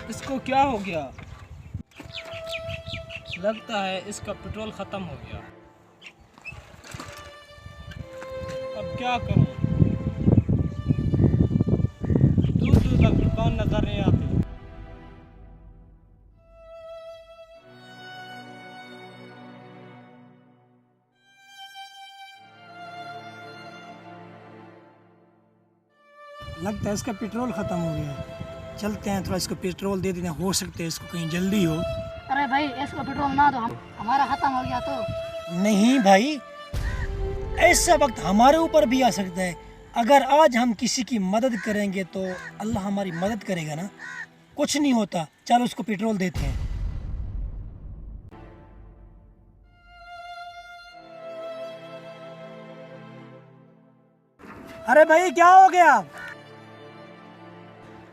इसको क्या हो गया? लगता है इसका पेट्रोल ख़त्म हो गया। अब क्या करूं? दूर दूर तक दुकान नजर नहीं आती। लगता है इसका पेट्रोल ख़त्म हो गया है। चलते हैं थोड़ा इसको पेट्रोल दे देते हैं, हो सकता है इसको कहीं जल्दी हो। अरे भाई इसको पेट्रोल ना दो, हमारा खत्म हो गया तो। नहीं भाई, ऐसा वक्त हमारे ऊपर भी आ सकता है। अगर आज हम किसी की मदद करेंगे तो अल्लाह हमारी मदद करेगा ना। कुछ नहीं होता, चलो उसको पेट्रोल देते हैं। अरे भाई क्या हो गया?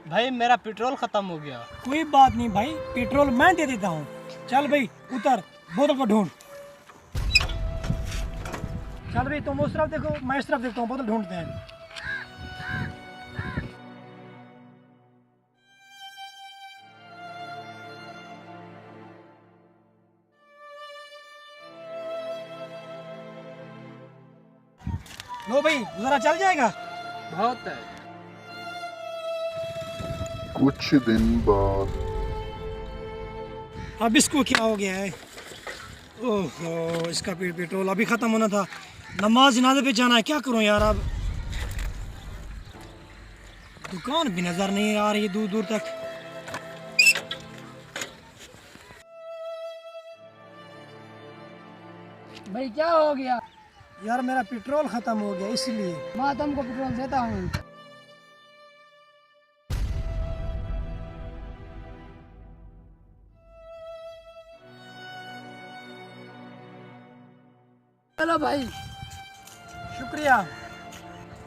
भाई मेरा पेट्रोल ख़त्म हो गया। कोई बात नहीं भाई, पेट्रोल मैं दे देता हूँ। चल भाई उतर, बोतल को ढूंढ। चल भाई तुम उस तरफ देखो, मैं इस तरफ देखता हूँ, बोतल ढूंढते हैं। लो भाई, जरा चल जाएगा। बहुत है। कुछ दिन बाद अब इसको क्या हो गया है? ओहो, इसका पेट्रोल अभी खत्म होना था। नमाज जनाजे पे जाना है, क्या करूं यार। अब दुकान भी नजर नहीं आ रही है दूर दूर तक। भाई क्या हो गया? यार मेरा पेट्रोल खत्म हो गया, इसलिए। मैं तुमको पेट्रोल देता हूँ। चलो भाई। शुक्रिया।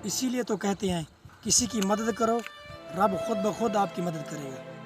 इसीलिए तो कहते हैं किसी की मदद करो, रब खुद ब खुद आपकी मदद करेगा।